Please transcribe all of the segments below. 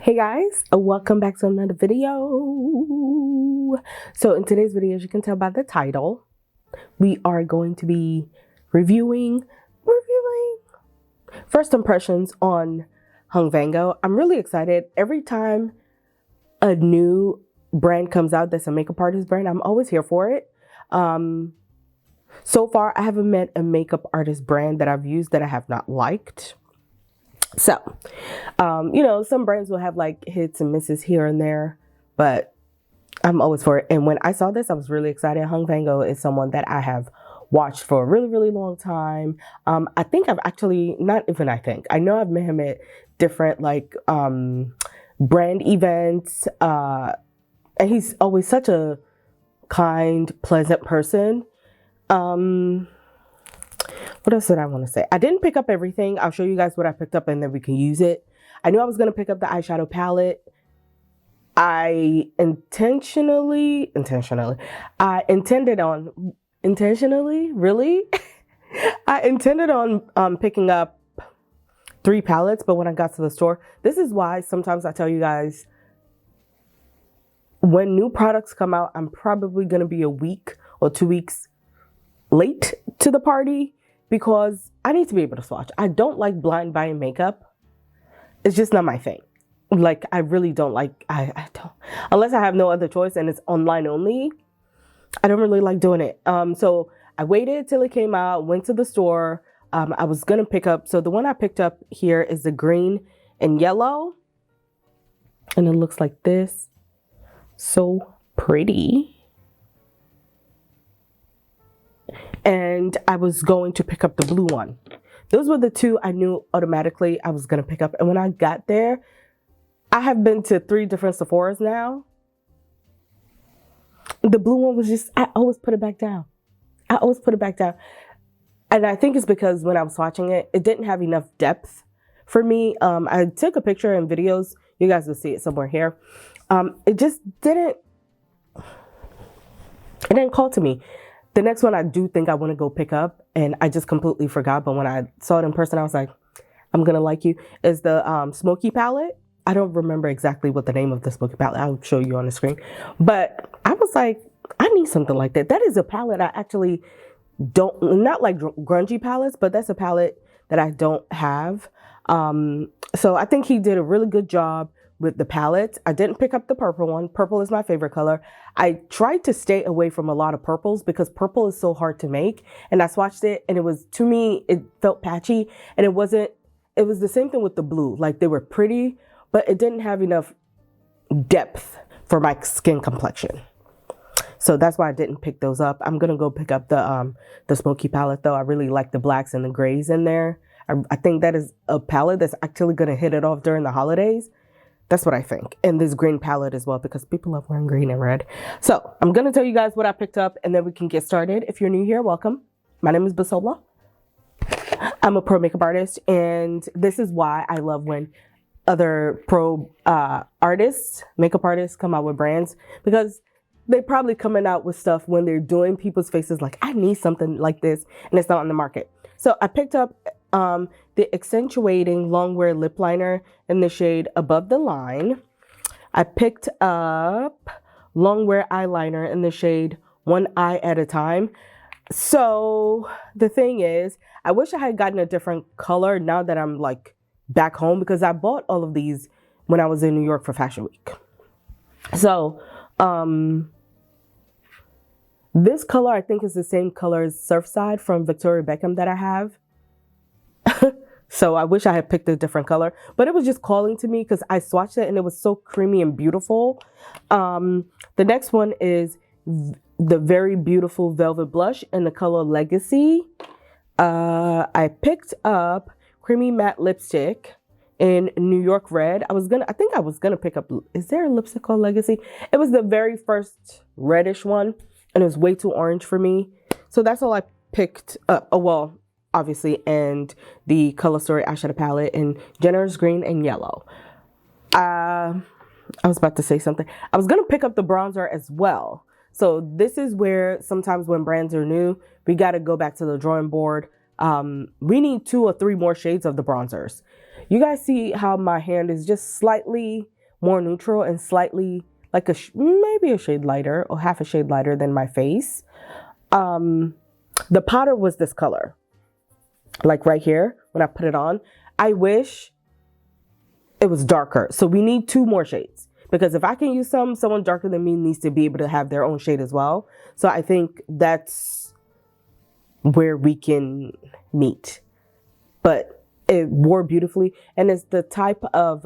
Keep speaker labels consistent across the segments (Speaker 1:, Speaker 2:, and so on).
Speaker 1: Hey guys, welcome back to another video. So in today's video, as you can tell by the title, we are going to be reviewing first impressions on Vanngo. I'm really excited. Every time a new brand comes out that's a makeup artist brand, I'm always here for it. So far, I haven't met a makeup artist brand that I've used that I have not liked. So, some brands will have like hits and misses here and there, but I'm always for it. And when I saw this, I was really excited. Vanngo is someone that I have watched for a really, really long time. I think I've actually, I know I've met him at different brand events. And he's always such a kind, pleasant person. What else did I want to say? I didn't pick up everything. I'll show you guys what I picked up and then we can use it. I knew I was going to pick up the eyeshadow palette. I intentionally, I intended on picking up 3 palettes, but when I got to the store, this is why sometimes I tell you guys, when new products come out, I'm probably going to be a week or 2 weeks late to the party because I need to be able to swatch. I don't like blind buying makeup. It's just not my thing. Like, I really don't like, I don't, unless I have no other choice and it's online only, I don't really like doing it. So I waited till it came out, went to the store. I was going to pick up, so the one I picked up here is the green and yellow. And it looks like this. So pretty. And I was going to pick up the blue one. Those were the two I knew automatically I was going to pick up. And when I got there, I have been to 3 different Sephora's now. The blue one was just, I always put it back down. And I think it's because when I was watching it, it didn't have enough depth for me. I took a picture and videos. You guys will see it somewhere here. It just didn't call to me. The next one I do think I want to go pick up, and I just completely forgot. But when I saw it in person, I was like, I'm going to like you, is the Smoky palette. I don't remember exactly what the name of the Smoky palette. I'll show you on the screen. But I was like, I need something like that. That is a palette I actually don't, not like grungy palettes, but that's a palette that I don't have. So I think he did a really good job with the palettes. I didn't pick up the purple one. Purple is my favorite color. I tried to stay away from a lot of purples because purple is so hard to make. And I swatched it and it was, to me, it felt patchy. And it was the same thing with the blue. Like, they were pretty, but it didn't have enough depth for my skin complexion. So that's why I didn't pick those up. I'm going to go pick up the Smoky palette though. I really like the blacks and the grays in there. I think that is a palette that's actually going to hit it off during the holidays. That's what I think. And this green palette as well, because people love wearing green and red. So I'm going to tell you guys what I picked up and then we can get started. If you're new here, welcome. My name is Bisola. I'm a pro makeup artist, and this is why I love when other pro makeup artists come out with brands, because they're probably coming out with stuff when they're doing people's faces like, I need something like this, and it's not on the market. So I picked up the Accentuating Longwear Lip Liner in the shade Above the Line. I picked up Longwear Eyeliner in the shade One Eye at a Time. So the thing is, I wish I had gotten a different color now that I'm like back home, because I bought all of these when I was in New York for Fashion Week. So this color I think is the same color as Surfside from Victoria Beckham that I have. So I wish I had picked a different color, but it was just calling to me because I swatched it and it was so creamy and beautiful. The next one is the very beautiful Velvet Blush in the color Legacy. I picked up Creamy Matte Lipstick in New York Red. I think I was gonna pick up, is there a lipstick called Legacy? It was the very first reddish one and it was way too orange for me. So that's all I picked up. Oh, well, obviously, and the Color Story eyeshadow palette in Generous Green and Yellow. I was about to say something. I was going to pick up the bronzer as well. So this is where sometimes when brands are new, we got to go back to the drawing board. We need 2 or 3 more shades of the bronzers. You guys see how my hand is just slightly more neutral and slightly like maybe a shade lighter or half a shade lighter than my face. The powder was this color, like right here when I put it on. I wish it was darker. So we need 2 more shades, because if I can use someone darker than me needs to be able to have their own shade as well. So I think that's where we can meet. But it wore beautifully, and it's the type of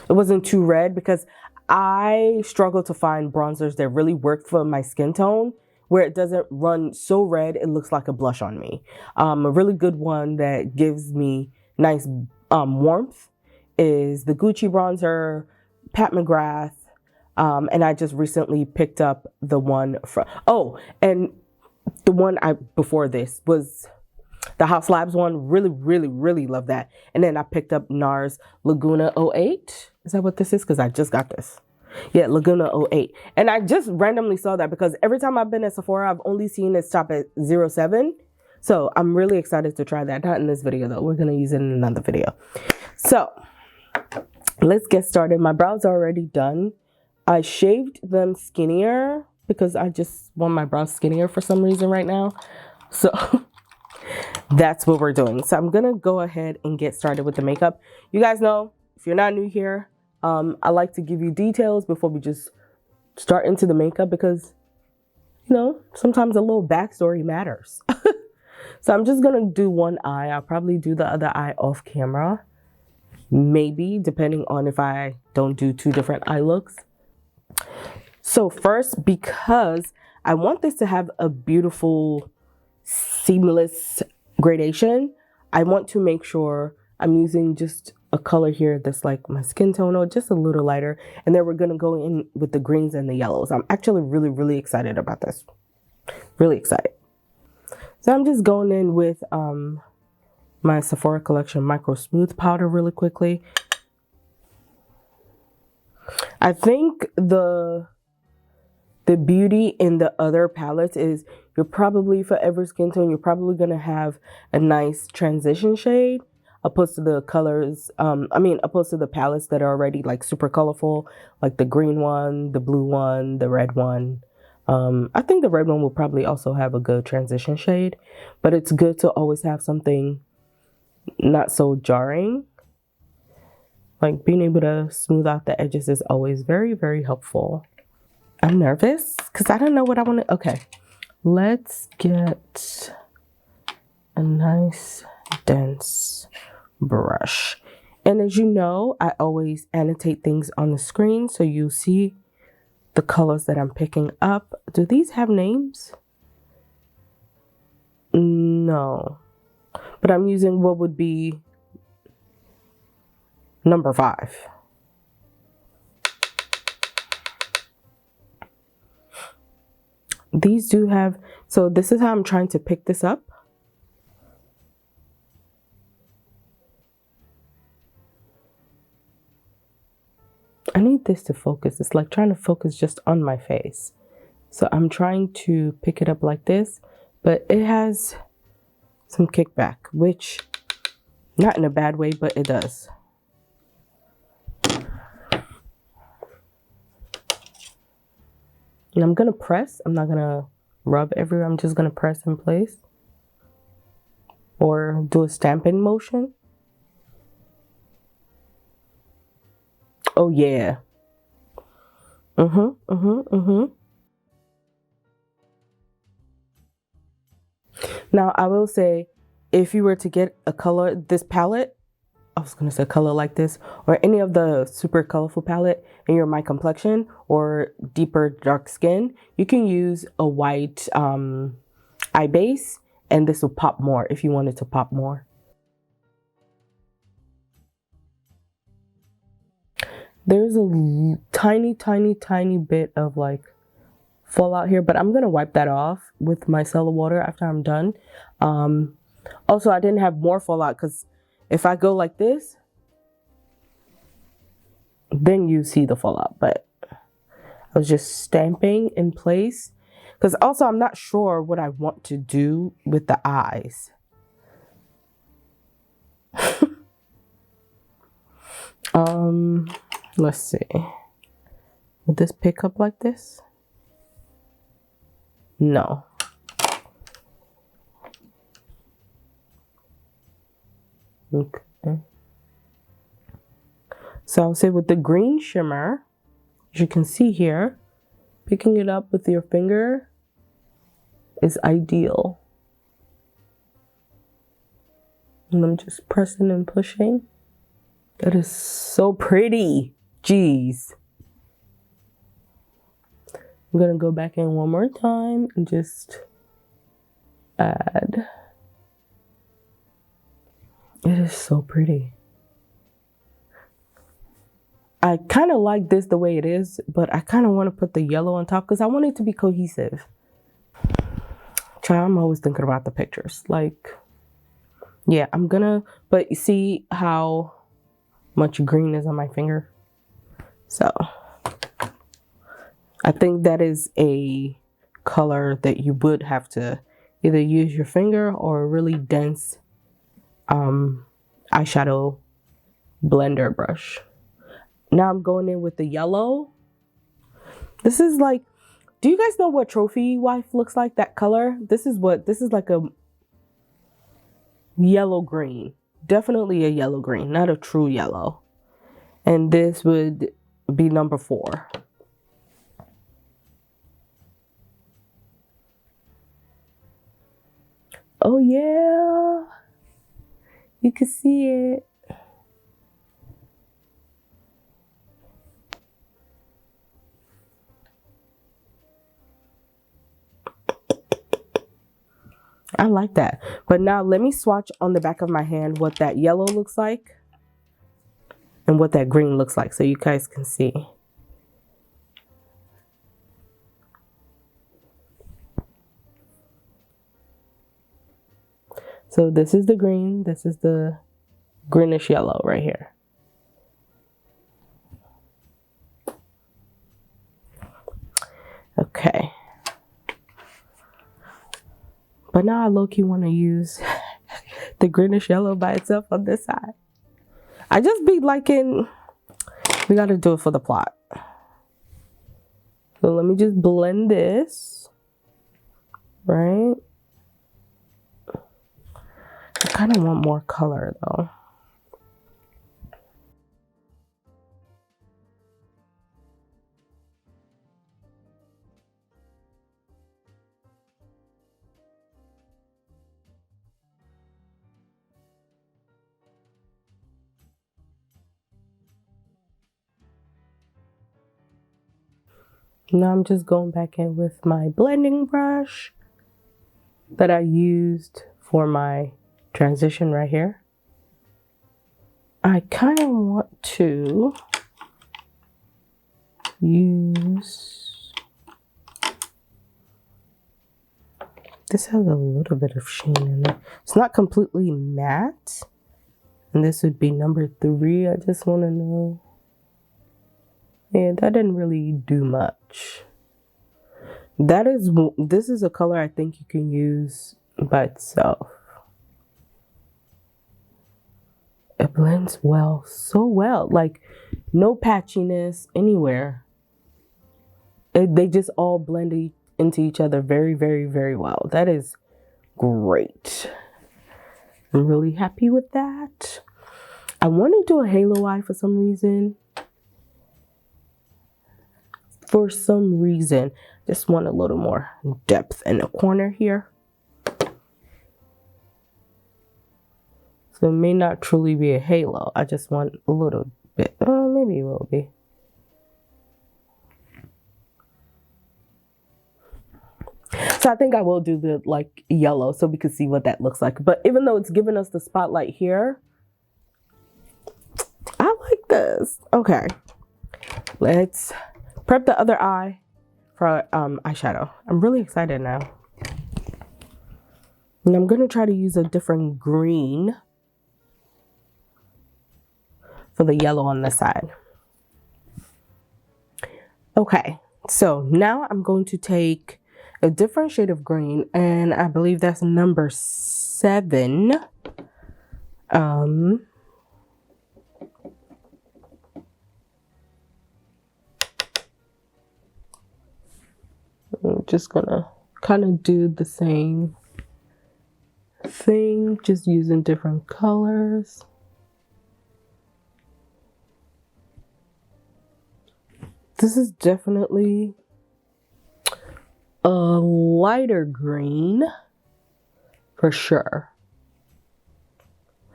Speaker 1: it wasn't too red, because I struggle to find bronzers that really work for my skin tone, where it doesn't run so red it looks like a blush on me. A really good one that gives me nice warmth is the Gucci bronzer, Pat McGrath, and I just recently picked up the one from, and the one before this was the House Labs one. Really love that. And then I picked up NARS Laguna 08. Is that what this is? Because I just got this. Yeah, Laguna 08. And I just randomly saw that because every time I've been at Sephora, I've only seen it stop at 07. So I'm really excited to try that. Not in this video though. We're going to use it in another video. So let's get started. My brows are already done. I shaved them skinnier because I just want my brows skinnier for some reason right now. So that's what we're doing. So I'm going to go ahead and get started with the makeup. You guys know, if you're not new here, I like to give you details before we just start into the makeup because, you know, sometimes a little backstory matters. So I'm just going to do one eye. I'll probably do the other eye off camera. Maybe, depending on if I don't do 2 different eye looks. So first, because I want this to have a beautiful, seamless gradation, I want to make sure I'm using just a color here that's like my skin tone or just a little lighter. And then we're going to go in with the greens and the yellows. I'm actually really excited about this. Really excited. So I'm just going in with my Sephora Collection Micro Smooth Powder really quickly. I think the beauty in the other palettes is you're probably, for every skin tone, you're probably going to have a nice transition shade opposed to the colors, opposed to the palettes that are already like super colorful, like the green one, the blue one, the red one. I think the red one will probably also have a good transition shade, but it's good to always have something not so jarring. Like being able to smooth out the edges is always very helpful. I'm nervous because I don't know what I want to. Okay, let's get a nice dense brush. And as you know, I always annotate things on the screen so you see the colors that I'm picking up. Do these have names? No. But I'm using what would be number 5. These do have, so this is how I'm trying to pick this up. I need this to focus. It's like trying to focus just on my face. So I'm trying to pick it up like this, but it has some kickback, which not in a bad way, but it does. And I'm gonna press. I'm not gonna rub everywhere. I'm just gonna press in place or do a stamping motion. Oh yeah. Now I will say, if you were to get a color, this palette, I was gonna say color like this, or any of the super colorful palette, and you're my complexion or deeper dark skin, you can use a white eye base, and this will pop more if you wanted to pop more. There's a tiny bit of like fallout here, but I'm gonna wipe that off with my micellar water after I'm done. Also, I didn't have more fallout because if I go like this, then you see the fallout, but I was just stamping in place because also I'm not sure what I want to do with the eyes. Let's see. Will this pick up like this? No. Okay. So I'll say with the green shimmer, as you can see here, picking it up with your finger is ideal. And I'm just pressing and pushing. That is so pretty. Jeez. I'm gonna go back in one more time and just add. It is so pretty. I kind of like this the way it is, but I kind of want to put the yellow on top because I want it to be cohesive. I'm always thinking about the pictures. Like, yeah, I'm gonna, but you see how much green is on my finger? So I think that is a color that you would have to either use your finger or a really dense eyeshadow blender brush. Now I'm going in with the yellow. This is like, do you guys know what Trophy Wife looks like? That color? This is like a yellow green. Definitely a yellow green, not a true yellow. And this would be number 4. Oh yeah, you can see it. I like that. But now let me swatch on the back of my hand what that yellow looks like and what that green looks like so you guys can see. So this is the green, this is the greenish yellow right here. Okay. But now I low-key want to use the greenish yellow by itself on this side. I just be liking, we got to do it for the plot. So let me just blend this, right? I kind of want more color though. Now I'm just going back in with my blending brush that I used for my transition right here. I kind of want to use, this has a little bit of sheen in it. It's not completely matte. And this would be number 3. I just want to know. Yeah, that didn't really do much. This is a color I think you can use by itself. It blends well, so well. Like, no patchiness anywhere. They just all blend into each other very, very, very well. That is great. I'm really happy with that. I want to do a halo eye for some reason. Just want a little more depth in the corner here. So it may not truly be a halo. I just want a little bit. Oh, maybe it will be. So I think I will do the like yellow so we can see what that looks like. But even though it's giving us the spotlight here, I like this. Okay, let's prep the other eye for eyeshadow. I'm really excited now. And I'm gonna try to use a different green for the yellow on this side. Okay, so now I'm going to take a different shade of green, and I believe that's number 7. I'm just gonna kind of do the same thing, just using different colors. This is definitely a lighter green for sure.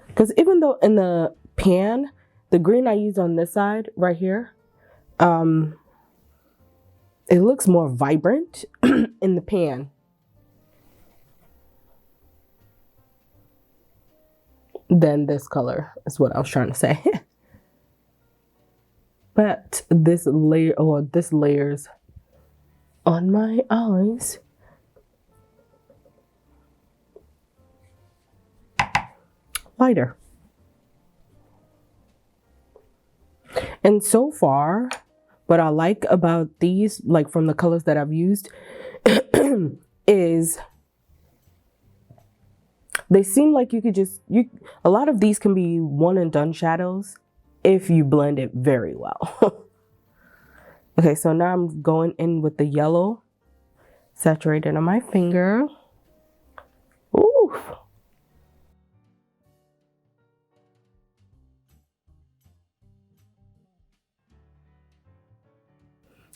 Speaker 1: Because even though in the pan, the green I used on this side right here, it looks more vibrant in the pan than this color, is what I was trying to say. But this layer, or this layers on my eyes. Lighter. And so far, what I like about these, like from the colors that I've used, is they seem like you could just, a lot of these can be one and done shadows if you blend it very well. Okay, so now I'm going in with the yellow saturated on my finger. Ooh.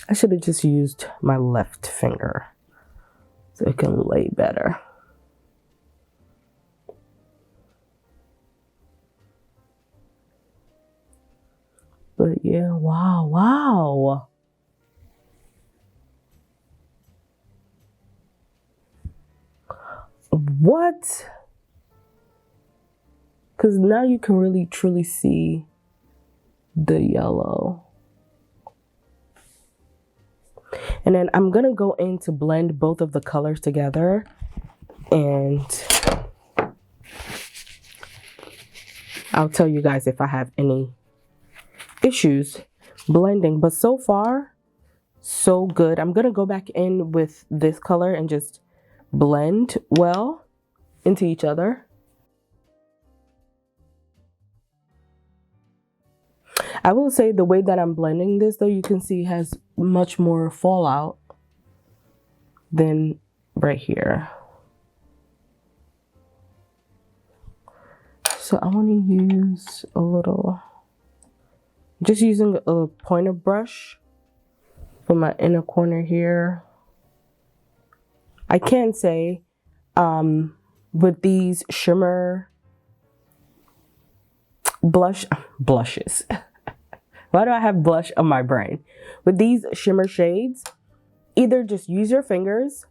Speaker 1: I should have just used my left finger so it can lay better. But yeah, wow, wow. What? Because now you can really truly see the yellow. And then I'm gonna go in to blend both of the colors together, and I'll tell you guys if I have any issues blending. But so far, so good. I'm gonna go back in with this color and just blend well into each other. I will say the way that I'm blending this, though, you can see has much more fallout than right here. So I want to use a little, just using a pointer brush for my inner corner here. I can say with these shimmer blushes. Why do I have blush on my brain? With these shimmer shades, either just use your fingers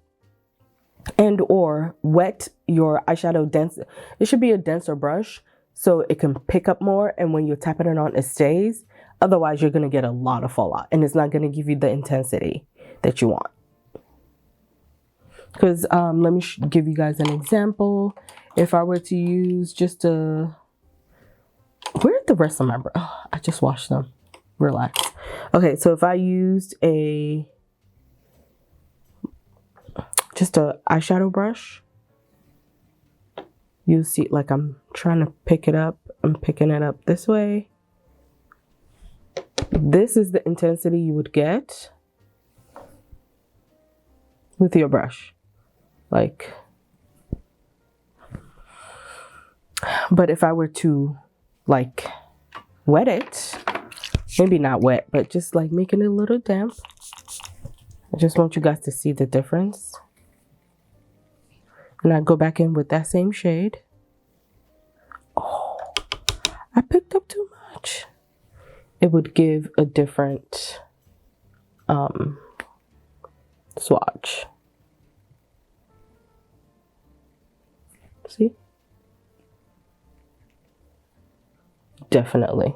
Speaker 1: and or wet your eyeshadow dense. It should be a denser brush so it can pick up more, and when you're tapping it on, it stays. Otherwise, you're gonna get a lot of fallout and it's not gonna give you the intensity that you want. Because let me give you guys an example. If I were to use just a, where's the rest of my brush? Oh, I just washed them. Relax. Okay, so if I used just a eyeshadow brush, you'll see like I'm trying to pick it up. I'm picking it up this way. This is the intensity you would get with your brush. Like, but if I were to like wet it, maybe not wet, but just like making it a little damp. I just want you guys to see the difference. And I go back in with that same shade. Oh, I picked up too much. It would give a different swatch. See? Definitely.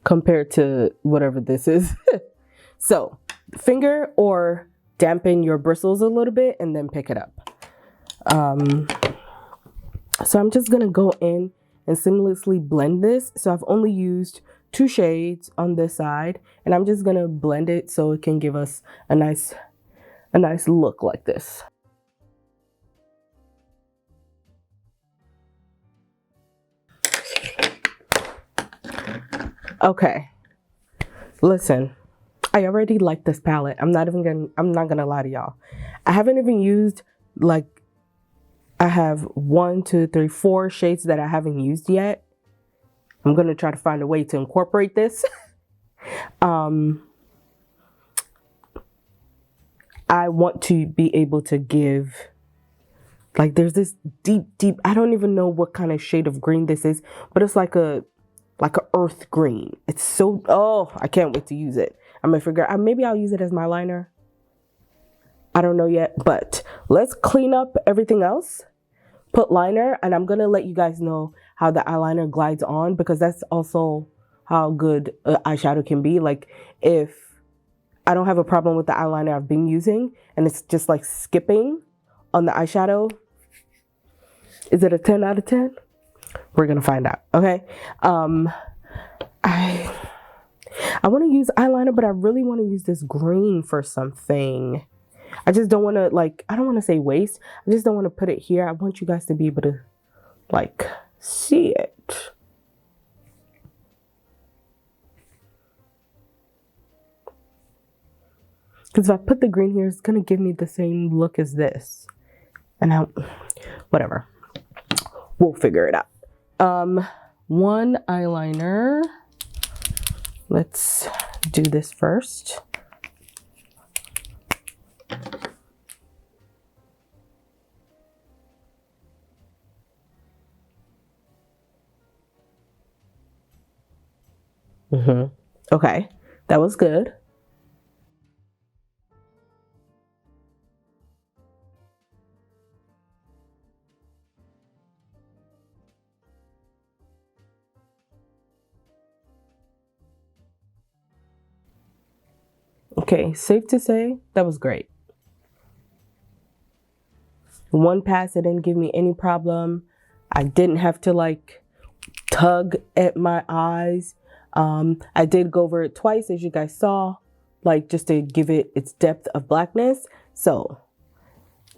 Speaker 1: Compared to whatever this is. So, finger or dampen your bristles a little bit and then pick it up. So I'm just gonna go in and seamlessly blend this. So I've only used 2 shades on this side, and I'm just gonna blend it so it can give us a nice look like this. Okay, listen, I already like this palette. I'm not gonna lie to y'all. I haven't even used, like, I have 1, 2, 3, 4 shades that I haven't used yet. I'm gonna try to find a way to incorporate this. I want to be able to give, like, there's this deep, I don't even know what kind of shade of green this is, but it's like a earth green. It's so, oh, I can't wait to use it. I'm gonna figure out, maybe I'll use it as my liner. I don't know yet, but let's clean up everything else, put liner, and I'm gonna let you guys know how the eyeliner glides on, because that's also how good eyeshadow can be. Like, if I don't have a problem with the eyeliner I've been using and it's just like skipping on the eyeshadow, is it a 10 out of 10? We're gonna find out, okay? I want to use eyeliner, but I really want to use this green for something. I just don't want to, like, I don't want to say waste. I just don't want to put it here. I want you guys to be able to, like, see it. Because if I put the green here, it's going to give me the same look as this. And whatever. We'll figure it out. One eyeliner. Let's do this first. Okay, that was good. Okay, safe to say that was great. One pass, it didn't give me any problem. I didn't have to, like, tug at my eyes. I did go over it twice, as you guys saw, like, just to give it its depth of blackness. So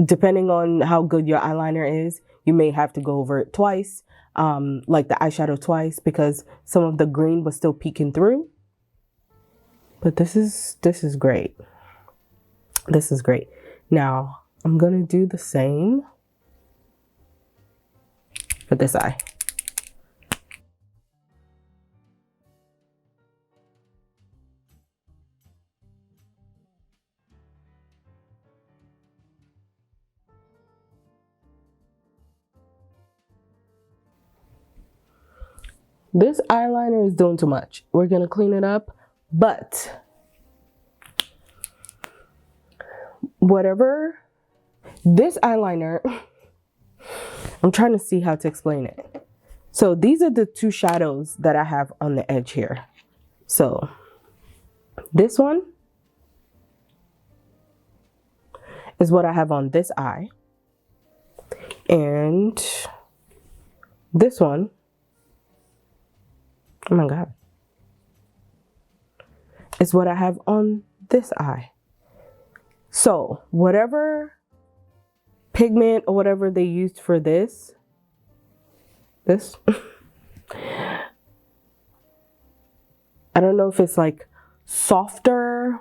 Speaker 1: depending on how good your eyeliner is, you may have to go over it twice, like the eyeshadow twice, because some of the green was still peeking through. But this is great. This is great. Now I'm gonna do the same for this eye. This eyeliner is doing too much. We're gonna clean it up, but whatever, this eyeliner, I'm trying to see how to explain it. So these are the two shadows that I have on the edge here. So this one is what I have on this eye. And this one, oh my God, is what I have on this eye. So whatever pigment or whatever they used for this, I don't know if it's like softer.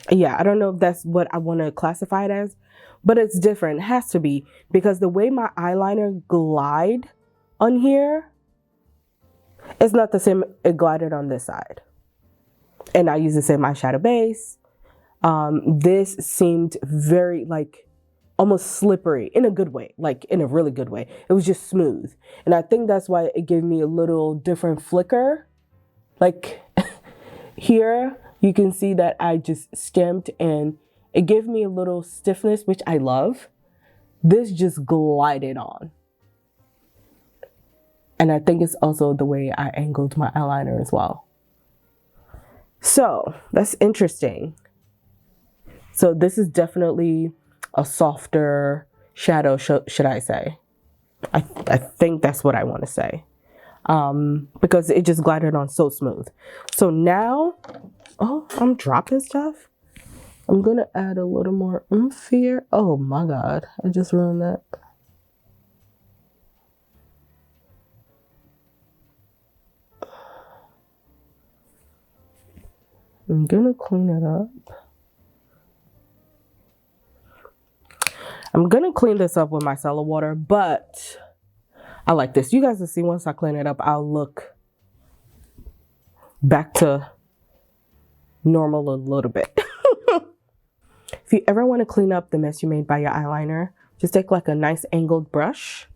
Speaker 1: Yeah, I don't know if that's what I want to classify it as, but it's different. It has to be, because the way my eyeliner glide on here is not the same it glided on this side. And I use the same eyeshadow base. This seemed very, like, almost slippery in a good way, like in a really good way. It was just smooth. And I think that's why it gave me a little different flicker. Like here, you can see that I just stamped and it gave me a little stiffness, which I love. This just glided on. And I think it's also the way I angled my eyeliner as well. So that's interesting. So this is definitely a softer shadow, should I say. I think that's what I want to say. Because it just glided on so smooth. So now, oh, I'm dropping stuff. I'm going to add a little more oomph here. Oh my God, I just ruined that. I'm gonna clean it up. I'm gonna clean this up with micellar water, but I like this. You guys will see once I clean it up, I'll look back to normal a little bit. If you ever want to clean up the mess you made by your eyeliner, just take like a nice angled brush,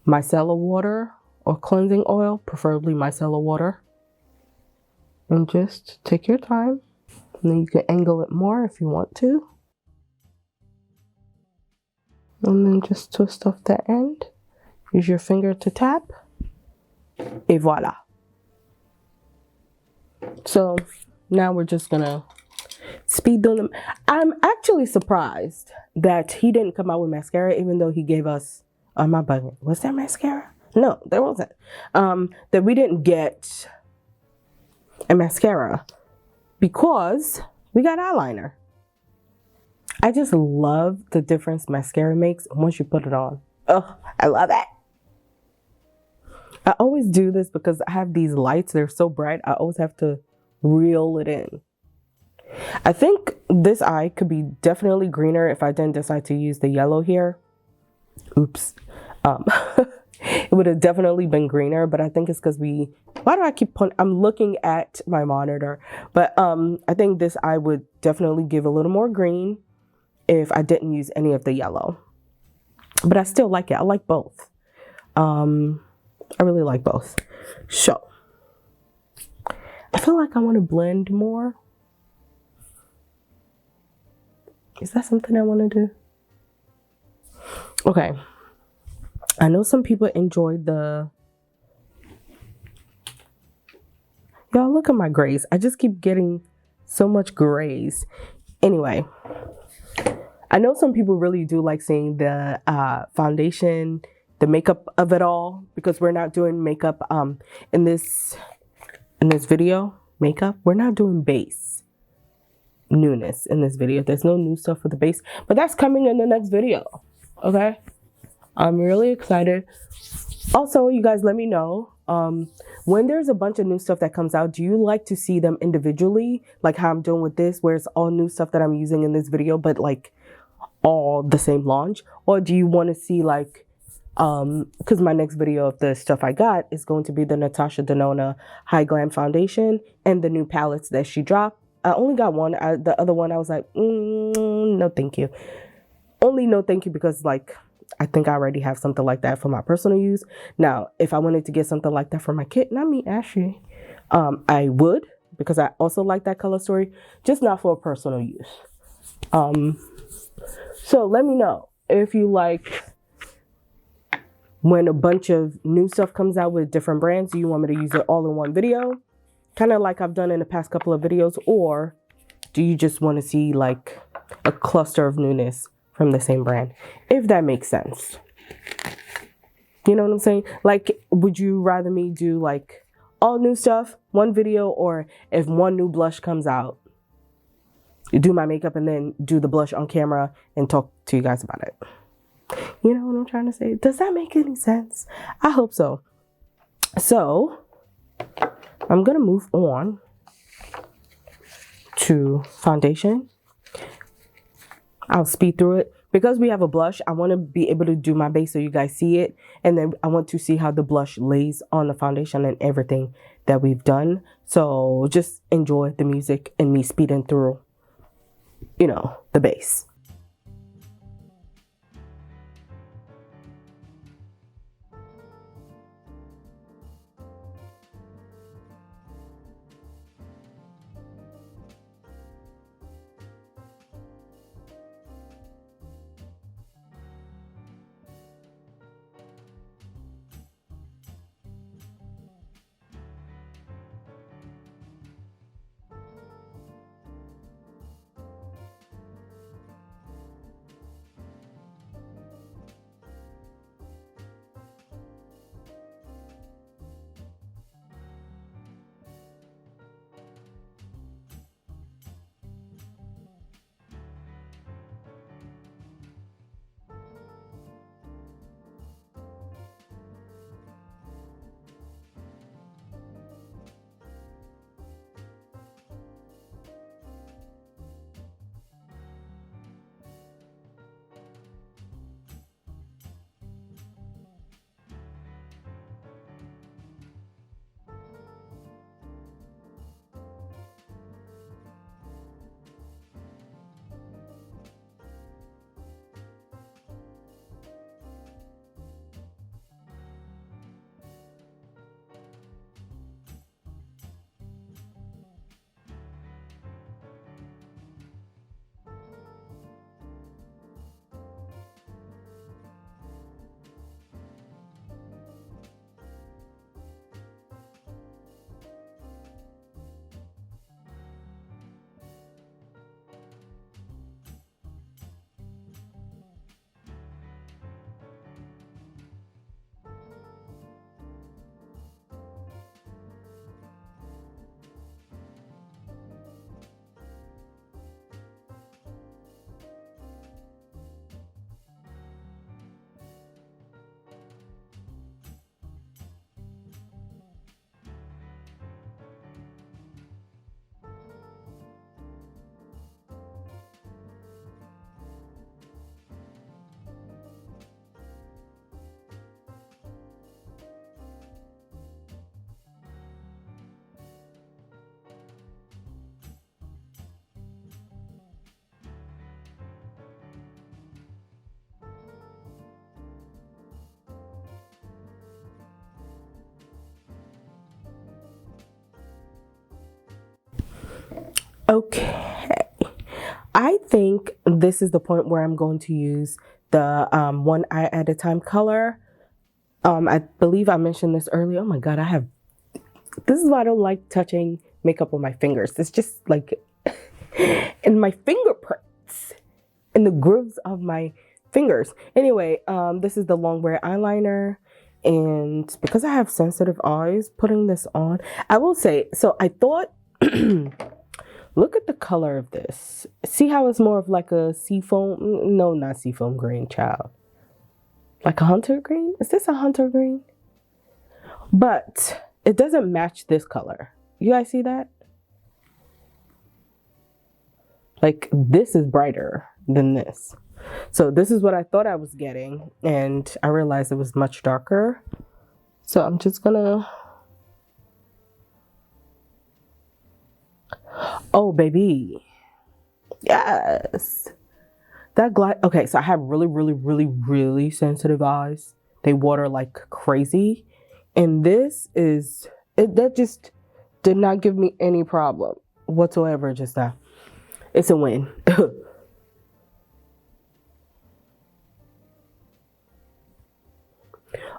Speaker 1: micellar water or cleansing oil, preferably micellar water, and just take your time. And then you can angle it more if you want to. And then just twist off the end. Use your finger to tap. Et voila. So now we're just gonna speed through them. I'm actually surprised that he didn't come out with mascara, even though he gave us, my bugging. Was there mascara? No, there wasn't. That we didn't get a mascara because we got eyeliner. I just love the difference mascara makes once you put it on. Oh, I love it. I always do this because I have these lights. They're so bright. I always have to reel it in. I think this eye could be definitely greener if I didn't decide to use the yellow here. Oops. It would have definitely been greener, but I think it's because why do I keep I'm looking at my monitor, but I think this eye would definitely give a little more green if I didn't use any of the yellow. But I still like it. I like both. I really like both. So I feel like I want to blend more. Is that something I want to do? Okay. I know some people enjoyed the... Y'all, look at my grays. I just keep getting so much grays. Anyway, I know some people really do like seeing the foundation, the makeup of it all, because we're not doing makeup in this video. Makeup, we're not doing base newness in this video. There's no new stuff for the base, but that's coming in the next video. Okay, I'm really excited. Also, you guys, let me know when there's a bunch of new stuff that comes out, do you like to see them individually, like how I'm doing with this, where it's all new stuff that I'm using in this video, but like all the same launch? Or do you want to see like, because my next video of the stuff I got is going to be the Natasha Denona High Glam Foundation and the new palettes that she dropped. I only got one. The other one I was like, no thank you. Only no thank you because like I think I already have something like that for my personal use. Now, if I wanted to get something like that for my kid, not me, Ashley, I would, because I also like that color story, just not for personal use. So let me know if you like when a bunch of new stuff comes out with different brands. Do you want me to use it all in one video, kind of like I've done in the past couple of videos, or do you just want to see like a cluster of newness from the same brand, if that makes sense? You know what I'm saying? Like, would you rather me do like all new stuff, one video, or if one new blush comes out, do my makeup and then do the blush on camera and talk to you guys about it? You know what I'm trying to say? Does that make any sense? I hope so. So I'm gonna move on to foundation. I'll speed through it. Because we have a blush, I want to be able to do my base so you guys see it. And then I want to see how the blush lays on the foundation and everything that we've done. So just enjoy the music and me speeding through, you know, the base. Okay, I think this is the point where I'm going to use the one eye at a time color. I believe I mentioned this earlier. Oh my God, this is why I don't like touching makeup with my fingers. It's just like in my fingerprints, in the grooves of my fingers. Anyway, this is the Longwear eyeliner. And because I have sensitive eyes, putting this on, I will say, so I thought, look at the color of this. See how it's more of like a seafoam? No, not seafoam green, child. Like a hunter green? Is this a hunter green? But it doesn't match this color. You guys see that? Like this is brighter than this. So this is what I thought I was getting, and I realized it was much darker. So I'm just gonna, oh baby, yes. That glide, okay, so I have really sensitive eyes. They water like crazy. And this is, that just did not give me any problem whatsoever just now. It's a win.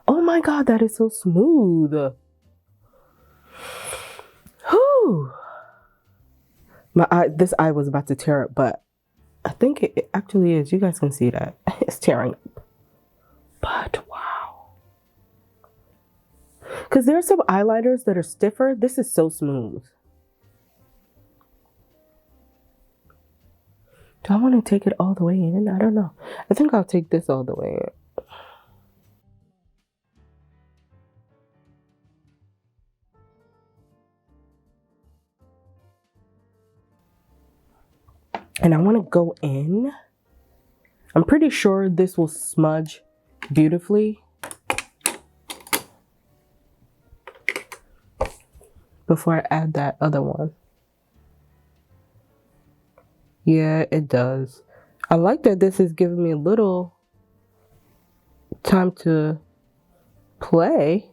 Speaker 1: Oh my God, that is so smooth. Whew. My eye, this eye was about to tear up, but I think it actually is. You guys can see that. It's tearing up. But wow. Because there are some eyeliners that are stiffer. This is so smooth. Do I want to take it all the way in? I don't know. I think I'll take this all the way in. And I want to go in. I'm pretty sure this will smudge beautifully before I add that other one. Yeah, it does. I like that this is giving me a little time to play.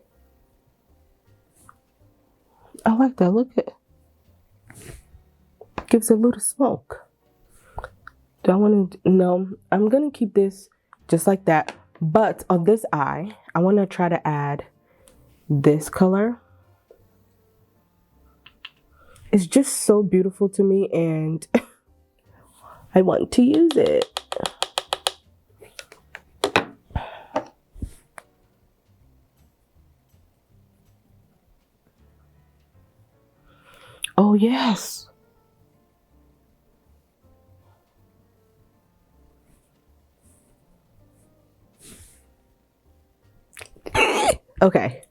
Speaker 1: I like that. Look at, gives a little smoke. Do I want to? No, I'm going to keep this just like that. But on this eye, I want to try to add this color. It's just so beautiful to me, and I want to use it. Oh, yes. Okay,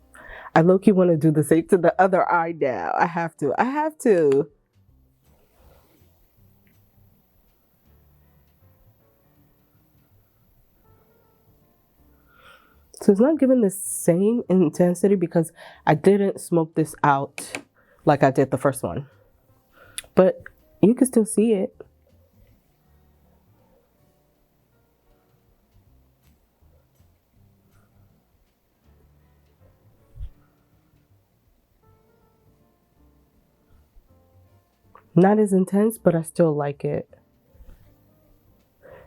Speaker 1: I low-key want to do the same to the other eye now. I have to. So it's not giving the same intensity because I didn't smoke this out like I did the first one. But you can still see it. Not as intense, but I still like it.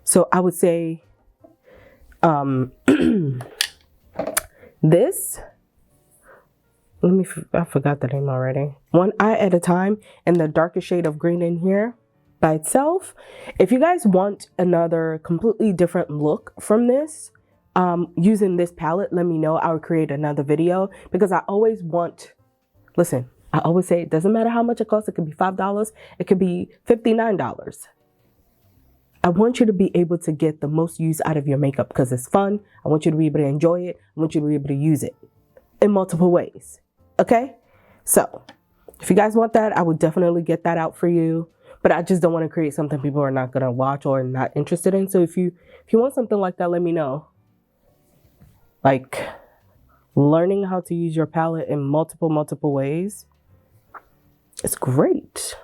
Speaker 1: So I would say this, I forgot the name already. One eye at a time, and the darkest shade of green in here by itself. If you guys want another completely different look from this, using this palette, let me know. I will create another video because I always want, listen, I always say it doesn't matter how much it costs. It could be $5. It could be $59. I want you to be able to get the most use out of your makeup because it's fun. I want you to be able to enjoy it. I want you to be able to use it in multiple ways. Okay? So if you guys want that, I would definitely get that out for you. But I just don't want to create something people are not going to watch or not interested in. So if you want something like that, let me know. Like learning how to use your palette in multiple ways. It's great.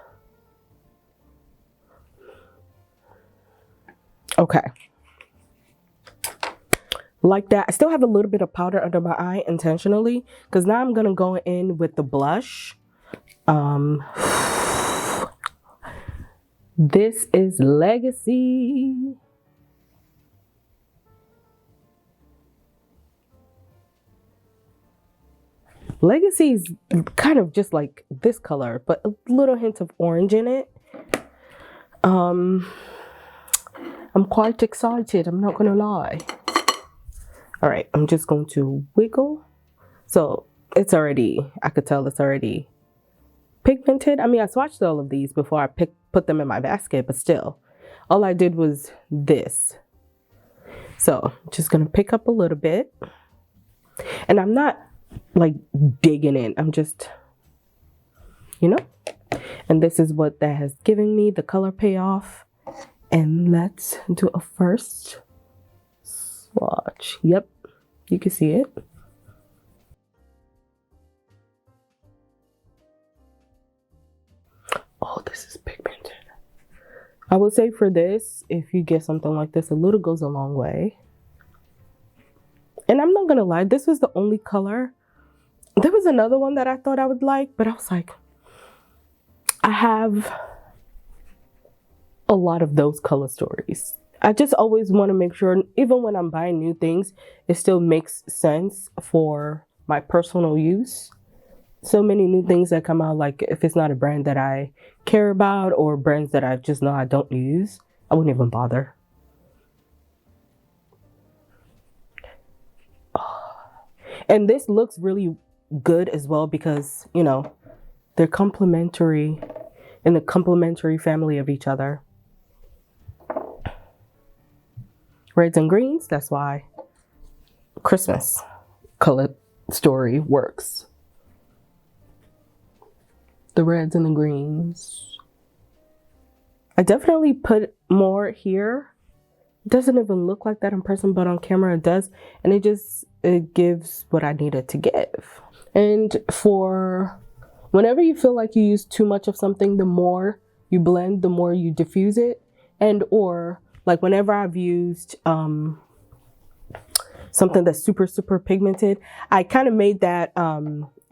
Speaker 1: Okay. Like that. I still have a little bit of powder under my eye intentionally because now I'm going to go in with the blush. This is Legacy. Legacy is kind of just like this color, but a little hint of orange in it. I'm quite excited, I'm not gonna lie. All right, I'm just going to wiggle. So it's already, I could tell it's already pigmented. I mean, I swatched all of these before I put them in my basket, but still, all I did was this. So just gonna pick up a little bit. And I'm not like digging in, I'm just, you know. And this is what that has given me, the color payoff. And let's do a first swatch. Yep, you can see it. Oh, this is pigmented. I would say for this, if you get something like this, a little goes a long way. And I'm not gonna lie, this was the only color. There was another one that I thought I would like, but I was like, I have a lot of those color stories. I just always want to make sure, even when I'm buying new things, it still makes sense for my personal use. So many new things that come out, like if it's not a brand that I care about or brands that I just know I don't use, I wouldn't even bother. And this looks really good as well because, you know, they're complementary in the complementary family of each other. Reds and greens, that's why Christmas color story works. The reds and the greens. I definitely put more here. It doesn't even look like that in person, but on camera it does. And it gives what I needed to give. And for whenever you feel like you use too much of something, the more you blend, the more you diffuse it. And or like whenever I've used something that's super, super pigmented, I kind of made that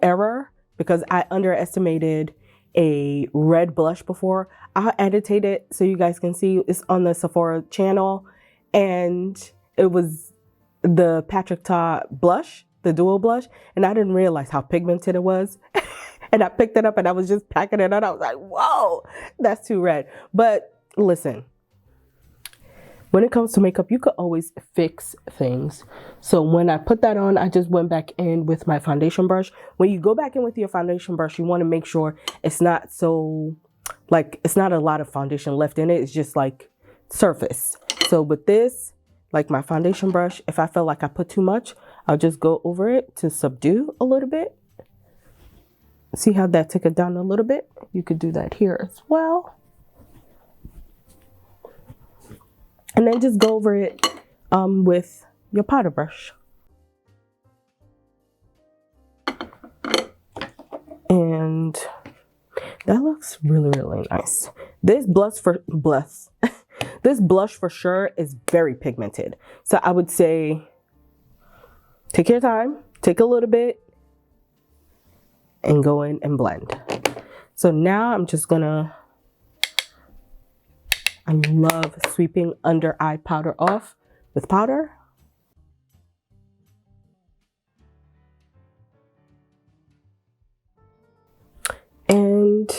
Speaker 1: error because I underestimated a red blush before. I'll annotate it so you guys can see. It's on the Sephora channel. And it was the Patrick Ta blush, the dual blush. And I didn't realize how pigmented it was. And I picked it up and I was just packing it up. I was like, whoa, that's too red. But listen, when it comes to makeup, you could always fix things. So when I put that on, I just went back in with my foundation brush. When you go back in with your foundation brush, you want to make sure it's not so, like, it's not a lot of foundation left in it. It's just like surface. So with this, like my foundation brush, if I feel like I put too much, I'll just go over it to subdue a little bit. See how that took it down a little bit? You could do that here as well. And then just go over it with your powder brush. And that looks really, really nice. This blush for sure is very pigmented. So I would say take your time, take a little bit, and go in and blend. So now I'm just gonna, I love sweeping under eye powder off with powder. And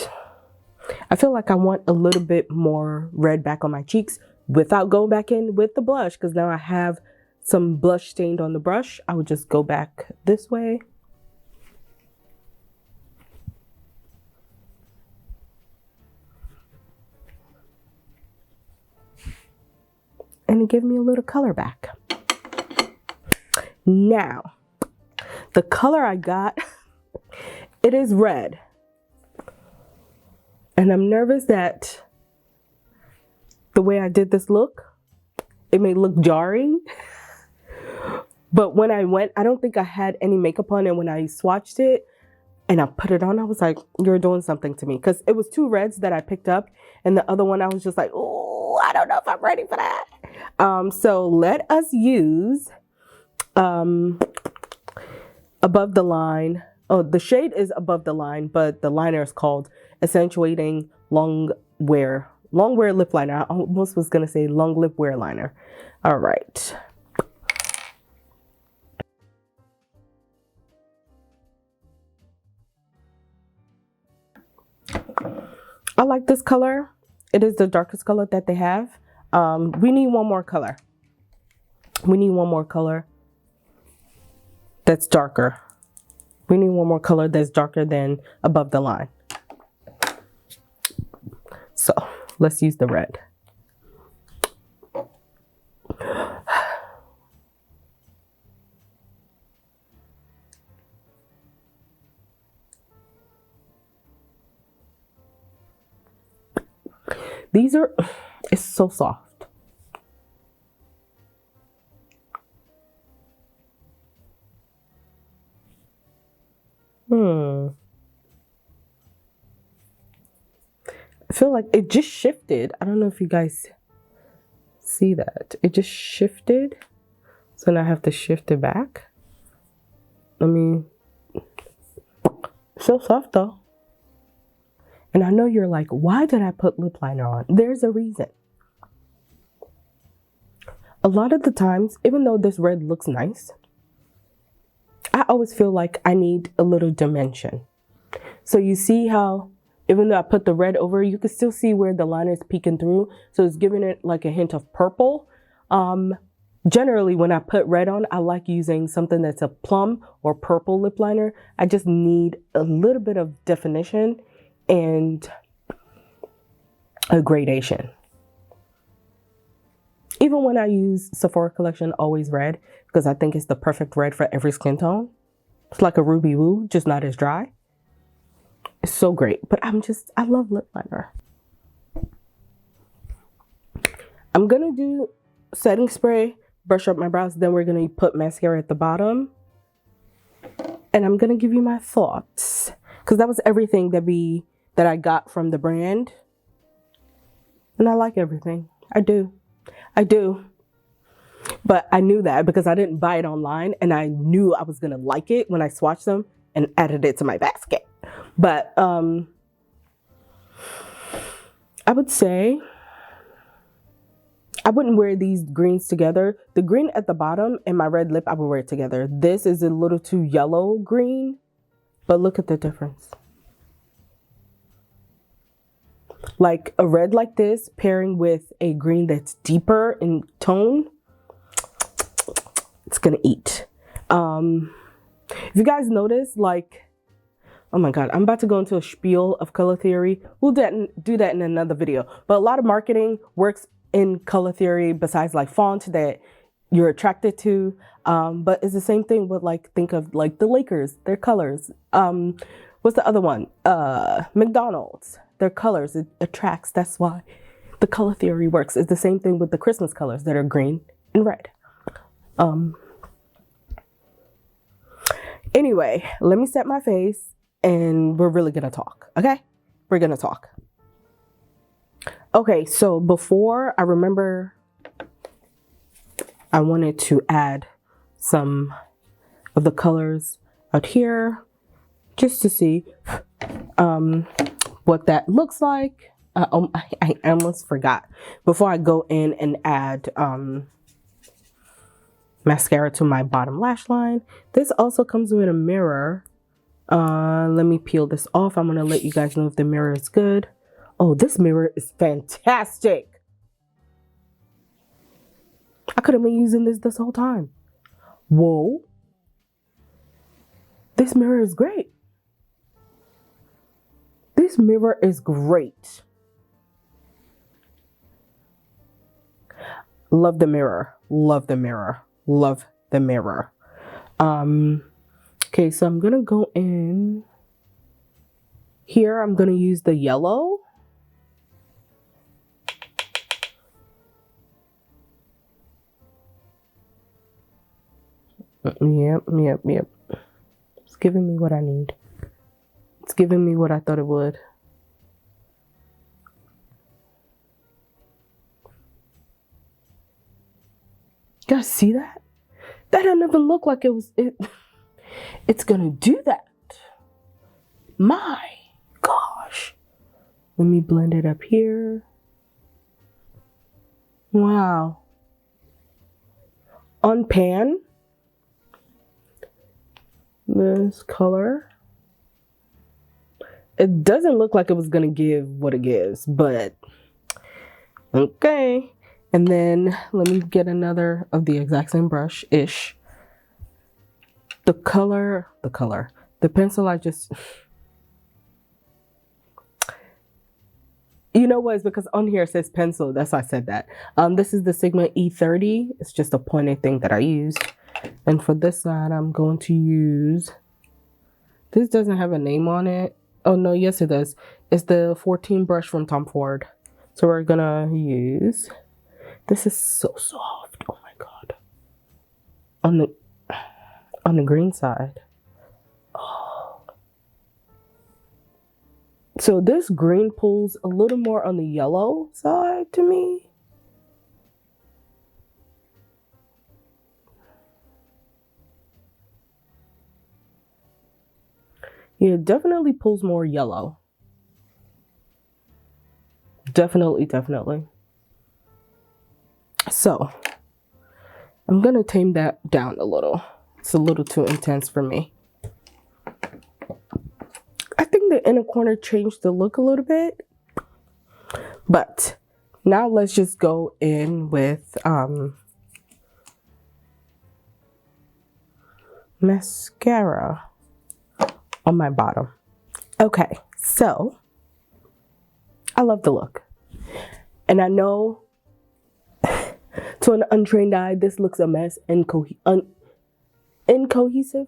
Speaker 1: I feel like I want a little bit more red back on my cheeks without going back in with the blush, because now I have some blush stained on the brush. I would just go back this way. And give me a little color back. Now, the color I got, it is red. And I'm nervous that the way I did this look, it may look jarring. But when I went, I don't think I had any makeup on, and when I swatched it and I put it on, I was like, you're doing something to me. Because it was two reds that I picked up, and the other one I was just like, oh, I don't know if I'm ready for that. So let us use Above the Line. Oh, the shade is Above the Line, but the liner is called Accentuating Long Wear long wear lip liner. I almost was gonna say long lip wear liner. All right. I like this color. It is the darkest color that they have. We need one more color. We need one more color that's darker. We need one more color that's darker than above the line. So let's use the red. These are, it's so soft. I feel like it just shifted. I don't know if you guys see that. It just shifted. So now I have to shift it back. I mean, so soft though. And I know you're like, why did I put lip liner on? There's a reason. A lot of the times, even though this red looks nice, I always feel like I need a little dimension. So you see how, even though I put the red over, you can still see where the liner is peeking through. So it's giving it like a hint of purple. Generally, when I put red on, I like using something that's a plum or purple lip liner. I just need a little bit of definition and a gradation. Even when I use Sephora Collection Always Red, because I think it's the perfect red for every skin tone. It's like a Ruby Woo, just not as dry. It's so great, but I love lip liner. I'm gonna do setting spray, brush up my brows, then we're gonna put mascara at the bottom. And I'm gonna give you my thoughts, because that was everything that I got from the brand. And I like everything. I do. But I knew that because I didn't buy it online, and I knew I was gonna like it when I swatched them and added it to my basket. But I would say I wouldn't wear these greens together. The green at the bottom and my red lip, I would wear it together. This is a little too yellow green, but look at the difference. Like a red like this pairing with a green that's deeper in tone, it's gonna eat. If you guys notice, like, oh my God, I'm about to go into a spiel of color theory. We'll do that in another video. But a lot of marketing works in color theory besides like font that you're attracted to. But it's the same thing with, like, think of like the Lakers, their colors. What's the other one? McDonald's, their colors, it attracts. That's why the color theory works. It's the same thing with the Christmas colors that are green and red. Anyway, let me set my face and we're really gonna talk, okay? We're gonna talk. Okay, so before, I remember I wanted to add some of the colors out here just to see what that looks like. I almost forgot. Before I go in and add mascara to my bottom lash line, this also comes with a mirror. Let me peel this off. I'm gonna let you guys know if the mirror is good. Oh, this mirror is fantastic. I could have been using this whole time. Whoa. This mirror is great. This mirror is great. Love the mirror. Love the mirror. Love the mirror. Okay, so I'm gonna go in here. I'm gonna use the yellow. Yep. It's giving me what I need. It's giving me what I thought it would. You guys see that? That didn't even look like it was it. It's gonna do that. My gosh. Let me blend it up here. Wow. On pan, this color, it doesn't look like it was gonna give what it gives, but okay. And then let me get another of the exact same brush-ish. The pencil, I just, you know what, it's because on here it says pencil, that's why I said that. This is the Sigma E30. It's just a pointed thing that I used. And for this side, I'm going to use, this doesn't have a name on it. Oh no, yes it does. It's the 14 brush from Tom Ford. So we're gonna use, this is so soft, oh my God. On the green side. Oh. So this green pulls a little more on the yellow side to me. Yeah, it definitely pulls more yellow. Definitely. So I'm gonna tame that down a little. It's a little too intense for me. I think the inner corner changed the look a little bit, but now let's just go in with mascara on my bottom. Okay, so I love the look, and I know to an untrained eye this looks a mess and uncohesive,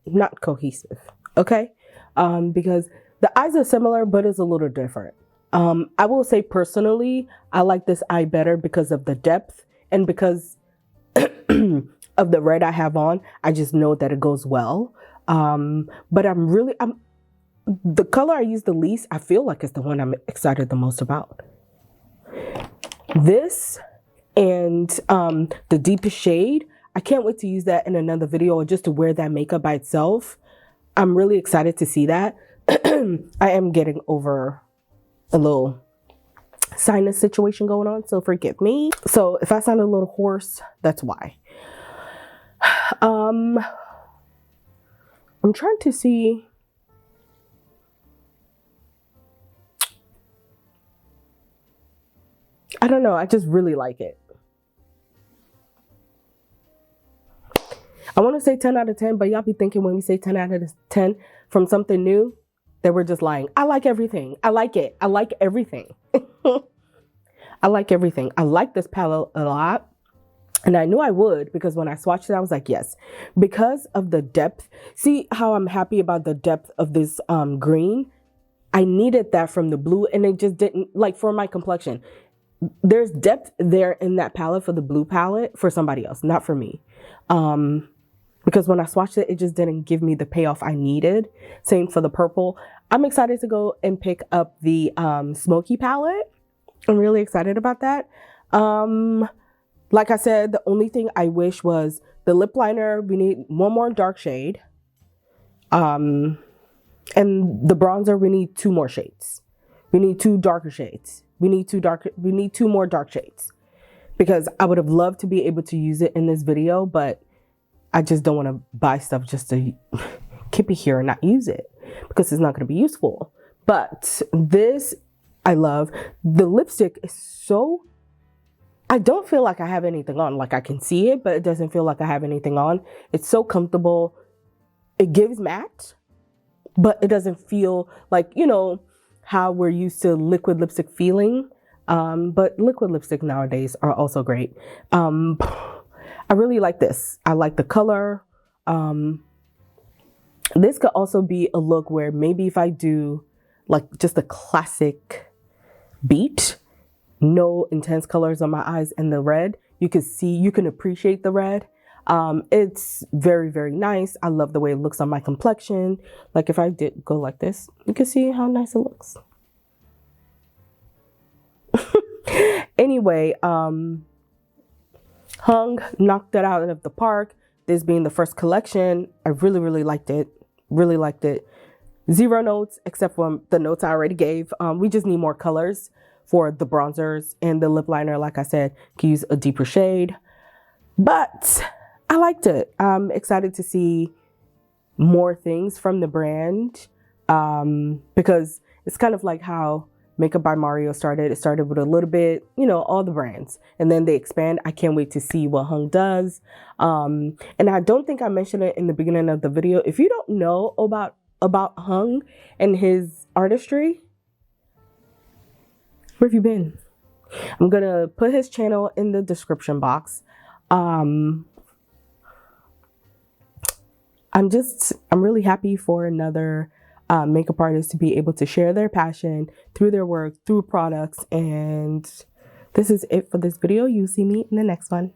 Speaker 1: not cohesive. Okay, because the eyes are similar, but it's a little different. I will say personally, I like this eye better because of the depth and because of the red I have on. I just know that it goes well. But the color I use the least, I feel like it's the one I'm excited the most about. This and the deepest shade, I can't wait to use that in another video or just to wear that makeup by itself. I'm really excited to see that. I am getting over a little sinus situation going on, so forgive me. So if I sound a little hoarse, that's why. I'm trying to see. I don't know, I just really like it. I want to say 10 out of 10, but y'all be thinking when we say 10 out of 10 from something new, that we're just lying. I like everything. I like it. I like everything. I like everything. I like this palette a lot. And I knew I would because when I swatched it, I was like, yes, because of the depth. See how I'm happy about the depth of this green? I needed that from the blue, and it just didn't, like for my complexion. There's depth there in that palette for the blue palette for somebody else, not for me. Because when I swatched it, it just didn't give me the payoff I needed. Same for the purple. I'm excited to go and pick up the smoky palette. I'm really excited about that. Like I said, the only thing I wish was the lip liner. We need one more dark shade. And the bronzer, we need 2 more shades. We need 2 darker shades. We need 2 more dark shades. Because I would have loved to be able to use it in this video, but I just don't want to buy stuff just to keep it here and not use it because it's not going to be useful. But this, I love. The lipstick is so, I don't feel like I have anything on. Like I can see it, but it doesn't feel like I have anything on. It's so comfortable. It gives matte, but it doesn't feel like, you know, how we're used to liquid lipstick feeling. But liquid lipstick nowadays are also great. I really like this. I like the color. This could also be a look where maybe if I do like just a classic beat, no intense colors on my eyes and the red, you can see, you can appreciate the red. It's very, very nice. I love the way it looks on my complexion. Like if I did go like this, you can see how nice it looks. Anyway, Hung knocked it out of the park. This being the first collection, I really, really liked it. Really liked it. 0 notes, except for the notes I already gave. We just need more colors for the bronzers and the lip liner. Like I said, can use a deeper shade, but I liked it. I'm excited to see more things from the brand, because it's kind of like how Makeup by Mario started. It started with a little bit, you know, all the brands, and then they expand. I can't wait to see what Hung does. And I don't think I mentioned it in the beginning of the video. If you don't know about Hung and his artistry, where have you been? I'm gonna put his channel in the description box. I'm really happy for another makeup artist to be able to share their passion through their work, through products. And this is it for this video. You see me in the next one.